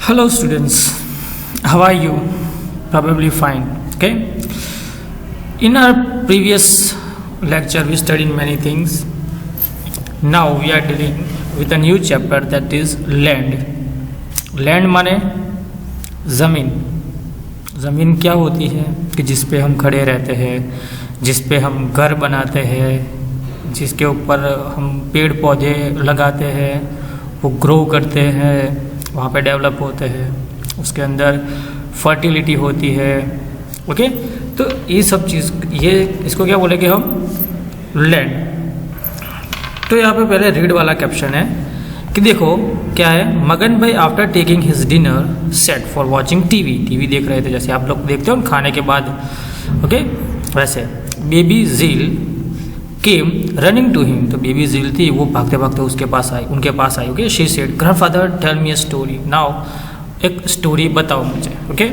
Hello students, how are you? Probably fine. Okay. In our previous lecture we studied many things. Now we are dealing with a new chapter that is land. Land माने ज़मीन. ज़मीन क्या होती है कि जिस पे हम खड़े रहते हैं, जिस पे हम घर बनाते हैं, जिसके ऊपर हम पेड़ पौधे लगाते हैं, वो ग्रो करते हैं, वहाँ पे डेवलप होते हैं, उसके अंदर फर्टिलिटी होती है. ओके, तो ये सब चीज़, ये इसको क्या बोलेंगे हम, लैंड. तो यहाँ पे पहले रीड वाला कैप्शन है कि देखो क्या है. मगन भाई after taking his dinner set for watching TV देख रहे थे, जैसे आप लोग देखते हो खाने के बाद. ओके, वैसे baby Jheel came running to him. तो बेबी झील थी, वो भागते भागते उनके पास आई. Okay, she said grandfather tell me a story now. एक स्टोरी बताओ मुझे. Okay,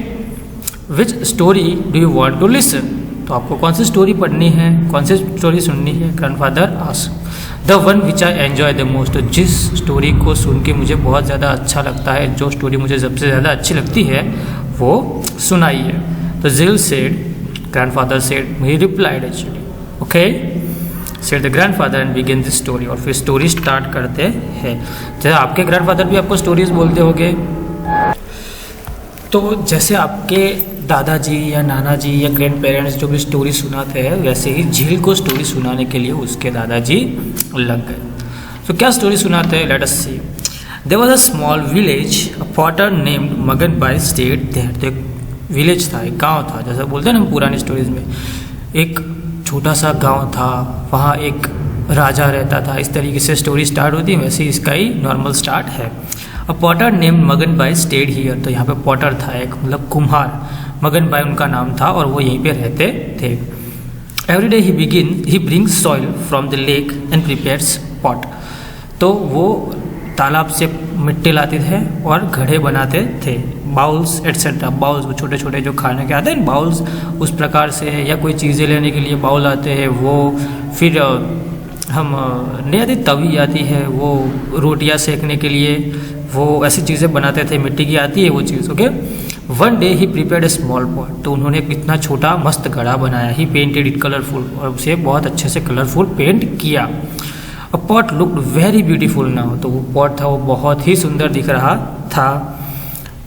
which story do you want to listen. तो आपको कौन सी स्टोरी पढ़नी है, कौन सी स्टोरी सुननी है. Grandfather asked the one which I enjoy the most. तो जिस स्टोरी को सुन के मुझे बहुत ज़्यादा अच्छा लगता है, जो स्टोरी मुझे सबसे ज़्यादा अच्छी लगती है, वो सुनाइए. तो झील said, grandfather said, he replied actually. Okay, said the grandfather and begin this story. और फिर स्टोरी स्टार्ट करते हैं. जैसे आपके ग्रैंडफादर भी आपको स्टोरीज बोलते होंगे, तो जैसे आपके दादाजी या नाना जी या ग्रैंड पेरेंट्स जो भी स्टोरी सुनाते हैं, वैसे ही झील को स्टोरी सुनाने के लिए उसके दादाजी लग गए. तो क्या स्टोरी सुनाते हैं, let us see. There was a small village, a potter named Magan Bai stayed there. एक विलेज था, एक गांव था, जैसा बोलते हैं ना पुरानी स्टोरीज में, एक छोटा सा गांव था, वहाँ एक राजा रहता था. इस तरीके से स्टोरी स्टार्ट होती है, वैसे इसका ही नॉर्मल स्टार्ट है. अ potter named Magan Bai state here. तो यहाँ पे पॉटर था एक, मतलब कुम्हार, मगन बाई उनका नाम था और वो यहीं पे रहते थे. Every day he brings soil from the lake and prepares pot. तो वो तालाब से मिट्टी लाते थे और घड़े बनाते थे, बाउल्स एट्सेट्रा. बाउल्स वो छोटे छोटे जो खाने के आते हैं बाउल्स, उस प्रकार से, या कोई चीज़ें लेने के लिए बाउल आते हैं वो. फिर हम नहीं आती तवी आती है, वो रोटियां सेकने के लिए, वो ऐसी चीज़ें बनाते थे, मिट्टी की आती है वो चीज़. ओके, वन डे ही प्रिपेयर्ड ए स्मॉल पॉट. तो उन्होंने इतना छोटा मस्त घड़ा बनाया. ही पेंटेड इट कलरफुल. और उसे बहुत अच्छे से कलरफुल पेंट किया. अ pot looked very beautiful now. तो वो पॉट था, वो बहुत ही सुंदर दिख रहा था.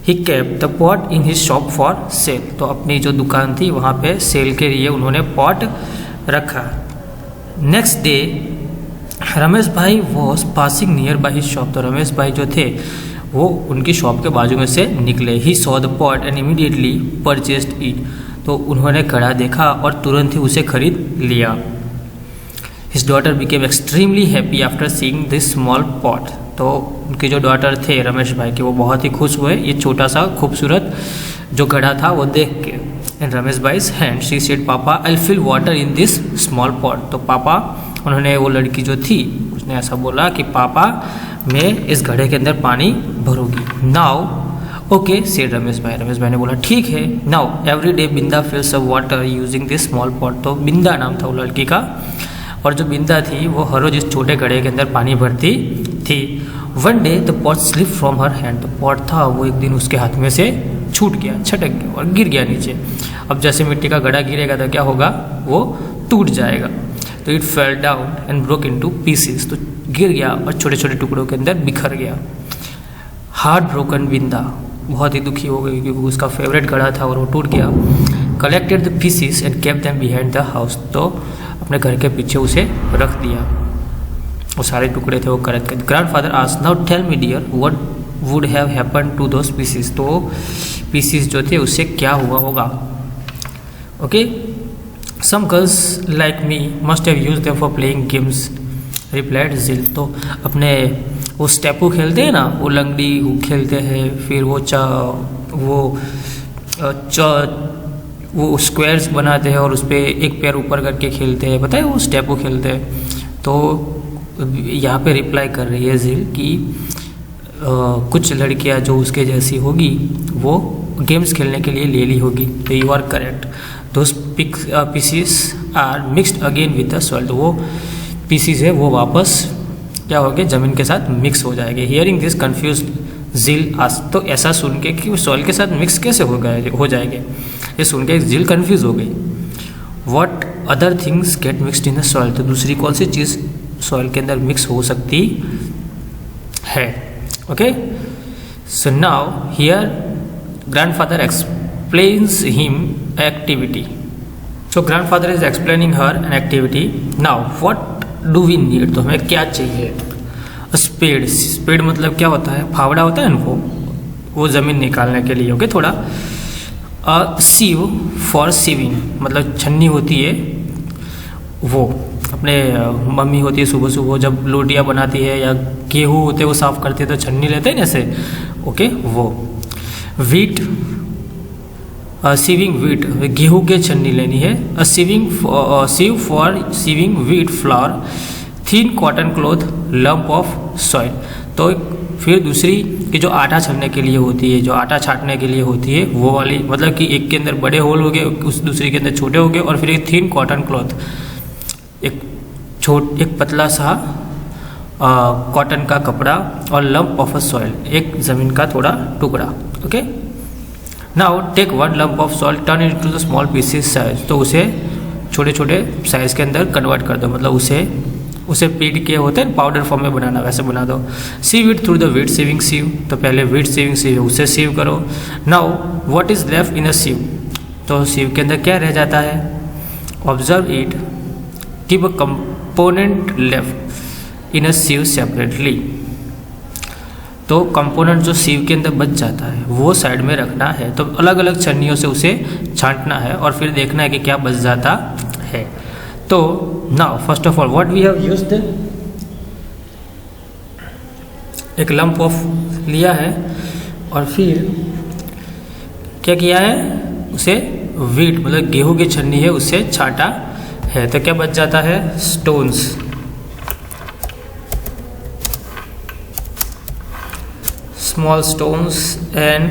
He kept the pot in his shop for sale. तो अपनी जो दुकान थी वहाँ पे सेल के लिए उन्होंने पॉट रखा. नेक्स्ट डे रमेश भाई was passing near by his shop. तो रमेश भाई जो थे वो उनकी शॉप के बाजू में से निकले. He saw the pot and immediately purchased it. तो उन्होंने घड़ा देखा और तुरंत ही उसे खरीद लिया. His daughter became extremely happy after seeing this small pot. तो उनके जो डॉटर थे रमेश भाई के, वो बहुत ही खुश हुए ये छोटा सा खूबसूरत जो घड़ा था वो देख के. एंड रमेश भाई's hand she said papa I will fill water in this small pot. तो पापा, उन्होंने, वो लड़की जो थी उसने ऐसा बोला कि पापा मैं इस घड़े के अंदर पानी भरूंगी. नाउ ओके सेड रमेश भाई. रमेश भाई ने बोला ठीक है. Now every day Binda fills a water using this small pot. तो बिंदा नाम था वो लड़की का, और जो बिंदा थी वो हर रोज इस छोटे घड़े के अंदर पानी भरती थी. One day the pot slip from her hand. तो पॉट था वो एक दिन उसके हाथ में से छूट गया, छटक गया और गिर गया नीचे. अब जैसे मिट्टी का घड़ा गिरेगा तो क्या होगा, वो टूट जाएगा. तो it fell down and broke into pieces. तो गिर गया और छोटे छोटे टुकड़ों के अंदर बिखर गया. हार्ट ब्रोकन बिंदा, बहुत ही दुखी हो गई क्योंकि उसका फेवरेट घड़ा था और वो टूट गया. Collected the pieces and kept them behind the house. तो अपने घर के पीछे उसे रख दिया. वो सारे टुकड़े थे वो कलेक्ट कर. Grandfather asked now tell me dear what would have happened to those pieces. तो पीसेस जो थे उससे क्या हुआ होगा. Okay, some girls like me must have used them for playing games replied Jheel. तो अपने वो स्टेपू खेलते हैं ना, वो लंगड़ी खेलते हैं, फिर वो स्क्वायर्स बनाते हैं और उस पर एक पैर ऊपर करके खेलते हैं, पता है वो स्टेपू खेलते हैं. तो यहाँ पे रिप्लाई कर रही है झील कि कुछ लड़कियाँ जो उसके जैसी होगी वो गेम्स खेलने के लिए ले ली होगी. तो you are correct. Those pieces are mixed again with the soil. तो वो पीसीस है वो वापस क्या हो गए, ज़मीन के साथ मिक्स हो जाएंगे. हियरिंग दिस कन्फ्यूज झील आस, तो ऐसा सुन के कि सॉइल के साथ मिक्स कैसे हो जाएंगे, ये सुन के झील कन्फ्यूज हो गई। What other things get mixed in the soil, तो दूसरी कौन सी चीज़ सॉइल के अंदर मिक्स हो सकती है। Okay, so now here grandfather explains him activity. So grandfather is explaining her an activity. Now what do we need, तो हमें क्या चाहिए। स्पेड, स्पेड मतलब क्या होता है, फावड़ा होता है ना वो ज़मीन निकालने के लिए। ओके, थोड़ा सीव फॉर सीविंग, मतलब छन्नी होती है वो, अपने मम्मी होती है सुबह सुबह जब रोटियाँ बनाती है या गेहूँ होते वो साफ़ करती है तो छन्नी लेते हैं जैसे। ओके, वो वीट, सीविंग वीट, गेहूँ के छन्नी लेनी है। Sieve for sieving wheat flour, thin cotton cloth, lump of soil. तो फिर दूसरी कि जो आटा छानने के लिए होती है, जो आटा छाटने के लिए होती है वो वाली, मतलब कि एक के अंदर बड़े होल हो गए, उस दूसरे के अंदर छोटे हो गए, और फिर एक थिन कॉटन क्लॉथ, एक पतला सा कॉटन का कपड़ा, और लंप ऑफ अ सॉइल, एक ज़मीन का थोड़ा टुकड़ा। Okay, now take one lump of soil, turn it to the small pieces size, तो उसे छोटे छोटे साइज के अंदर कन्वर्ट कर दो, मतलब उसे पीट के होते हैं पाउडर फॉर्म में बनाना, वैसे बना दो। Sieve it through the wheat sieving sieve, तो पहले वीट सीविंग सीव उसे सीव करो। Now what is left in a sieve, तो सीव के अंदर क्या रह जाता है। Observe it, keep a component left in a sieve separately, तो कंपोनेंट जो सीव के अंदर बच जाता है वो साइड में रखना है। तो अलग अलग छन्नियों से उसे छांटना है और फिर देखना है कि क्या बच जाता है। तो now first of all what we have used, एक लंप ऑफ लिया है और फिर क्या किया है, उसे वीट मतलब गेहूं की छन्नी है उससे छांटा है। तो क्या बच जाता है, stones, small stones and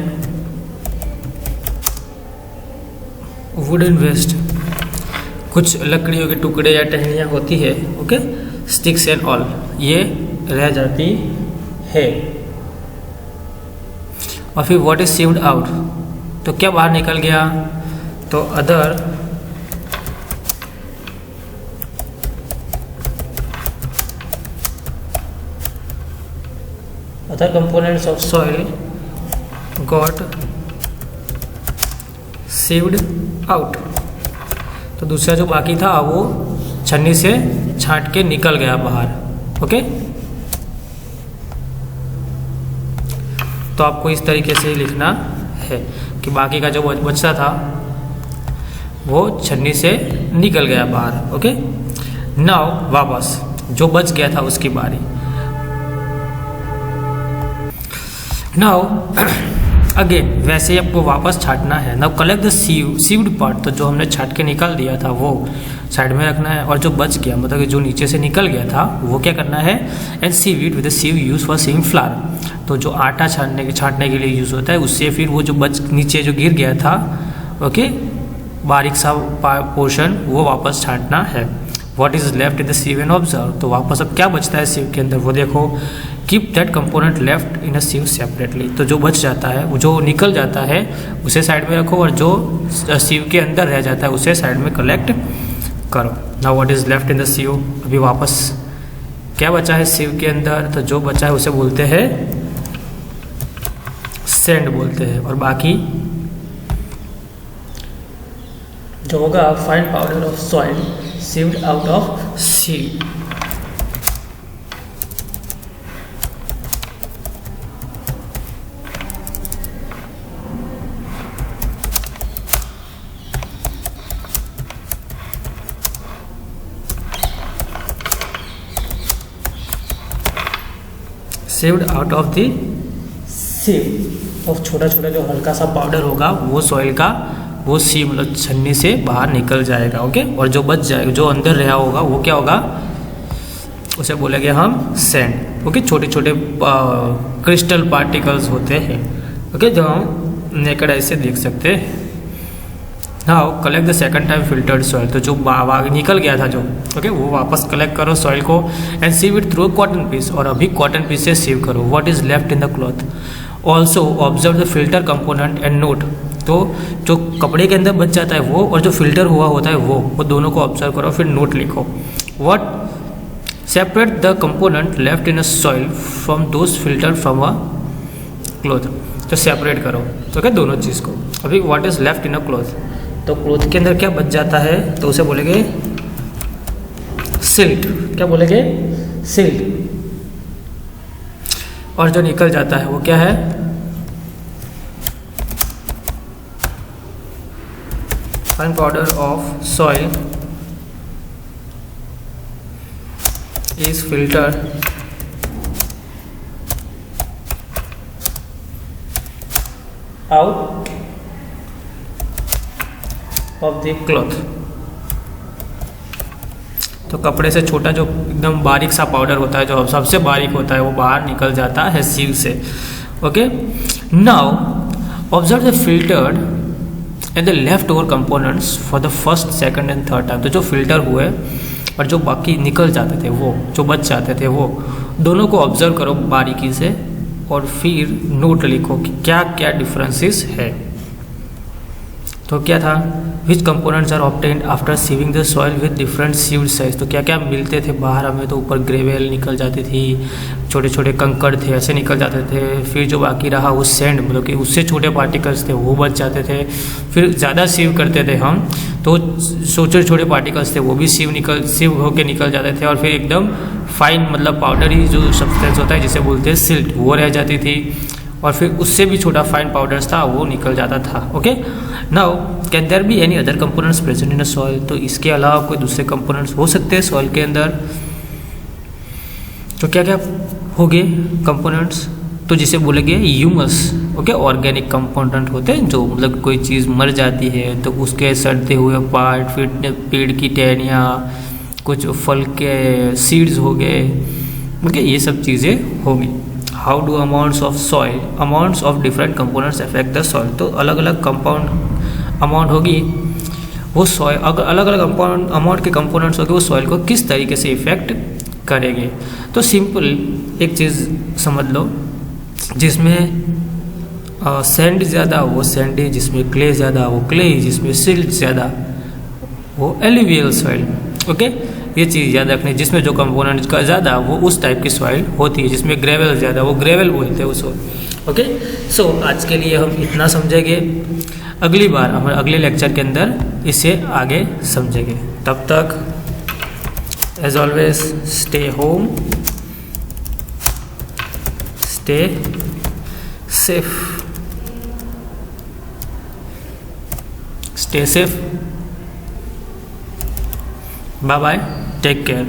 wooden waste, कुछ लकड़ियों के टुकड़े या टहनियाँ होती है। ओके, स्टिक्स एंड ऑल, ये रह जाती है। और फिर व्हाट इज सीव्ड आउट, तो क्या बाहर निकल गया, तो other components of soil got sieved out, तो दूसरा जो बाकी था वो छन्नी से छांट के निकल गया बाहर। ओके, तो आपको इस तरीके से ही लिखना है कि बाकी का जो बचता था वो छन्नी से निकल गया बाहर। ओके, नाउ वापस जो बच गया था उसकी बारी। नाउ अगेन वैसे ही आपको वापस छाटना है। Now collect the sieved part, तो जो हमने छाट के निकाल दिया था वो साइड में रखना है, और जो बच गया मतलब कि जो नीचे से निकल गया था वो क्या करना है, and sieve it with sieve use for sieving flour, तो जो आटा छाटने के लिए यूज़ होता है उससे फिर वो जो नीचे जो गिर गया था, ओके, बारीक सा पोर्शन वो वापस छाटना है। What is left in the सीव and observe, तो वापस अब क्या बचता है सीव के अंदर वो देखो। Keep that component left in a sieve separately, तो जो बच जाता है वो जो निकल जाता है उसे साइड में रखो, और जो सीव के अंदर रह जाता है उसे साइड में कलेक्ट करो। Now what is left in the सीव, अभी वापस क्या बचा है सीव के अंदर, तो जो बचा है उसे बोलते हैं सैंड बोलते हैं, और बाकी जो होगा fine powder of soil sieved out of sieve. Sieved out of the sieve, और छोटा छोटा जो हल्का सा पाउडर होगा वो सॉइल का वो सीव मतलब छन्नी से बाहर निकल जाएगा। ओके, और जो बच जाएगा जो अंदर रहा होगा वो क्या होगा, उसे बोलेंगे हम सैंड। ओके, छोटे छोटे क्रिस्टल पार्टिकल्स होते हैं, ओके, जो हम नेकेड आई से देख सकते हैं। Now collect the second time filtered soil, तो जो निकल गया था जो, ओके, वो वापस कलेक्ट करो सॉइल को, and sieve it through cotton piece, और अभी कॉटन पीस से सीव करो। What is left in the cloth, also observe the filter component and note. तो जो कपड़े के अंदर बच जाता है वो और जो फिल्टर हुआ होता है वो दोनों को ऑब्जर्व करो, फिर नोट लिखो। What separate the component left in a soil from those filter from a cloth. तो सेपरेट करो, तो क्या दोनों चीज़ को। अभी what is left in a cloth, तो क्लॉथ के अंदर क्या बच जाता है तो उसे बोलेंगे सिल्ट। क्या बोलेंगे? सिल्ट। और जो निकल जाता है वो क्या है? Fine powder of soil is filter out of the cloth. तो कपड़े से छोटा जो एकदम बारीक सा पाउडर होता है, जो सबसे बारीक होता है, वो बाहर निकल जाता है सीव से। Okay, now observe the filtered and the left over components for the first, second and third time. तो जो फिल्टर हुए और जो बाकी निकल जाते थे वो, जो बच जाते थे वो दोनों को ऑब्जर्व करो बारीकी से और फिर नोट लिखो कि क्या क्या डिफरेंसेस है। तो क्या था? Which components are obtained after sieving the soil with different sieved size. तो क्या क्या मिलते थे बाहर हमें, तो ऊपर ग्रेवेल निकल जाती थी, छोटे छोटे कंकड़ थे ऐसे निकल जाते थे। फिर जो बाकी रहा वो सैंड, मतलब कि उससे छोटे पार्टिकल्स थे वो बच जाते थे। फिर ज़्यादा सीव करते थे हम तो छोटे छोटे पार्टिकल्स थे वो भी सीव होके निकल जाते थे। और फिर एकदम फाइन, मतलब पाउडरी जो सब्सटेंस होता है जिसे बोलते हैं सिल्ट, वो रह जाती थी। और फिर उससे भी छोटा फाइन पाउडर्स था वो निकल जाता था। Okay, now can there be any other components present in a soil. तो इसके अलावा कोई दूसरे कंपोनेंट्स हो सकते हैं सॉइल के अंदर। तो क्या क्या हो गए कंपोनेंट्स? तो जिसे बोलेंगे ह्यूमस। ओके, ऑर्गेनिक कंपोनेंट होते हैं जो, मतलब कोई चीज़ मर जाती है तो उसके सड़ते हुए पार्ट, फिर पेड़ की टहनियाँ, कुछ फल के सीड्स हो गए। ओके, ये सब चीज़ें होगी। How do amounts of soil, amounts of different components affect the soil. तो अलग अलग कंपाउंड अमाउंट होगी वो सॉइल, अगर अलग अलग अमाउंट के कंपोनेंट्स होंगे वो सॉइल को किस तरीके से इफेक्ट करेंगे। तो सिंपल एक चीज़ समझ लो, जिसमें सैंड ज़्यादा वो सैंडी, जिसमें क्ले ज़्यादा वो क्ले, जिसमें सिल्ट ज़्यादा वो एलुवियल सॉइल। ओके, ये चीज़ याद रखनी, जिसमें जो कंपोनेंट का ज़्यादा वो उस टाइप की सॉइल होती है, जिसमें ग्रेवल ज़्यादा वो ग्रेवल बोलते हैं उसको। ओके, सो आज के लिए हम इतना समझेंगे, अगली बार हम अगले लेक्चर के अंदर इसे आगे समझेंगे। तब तक as always stay home, stay safe, stay safe, bye bye, take care.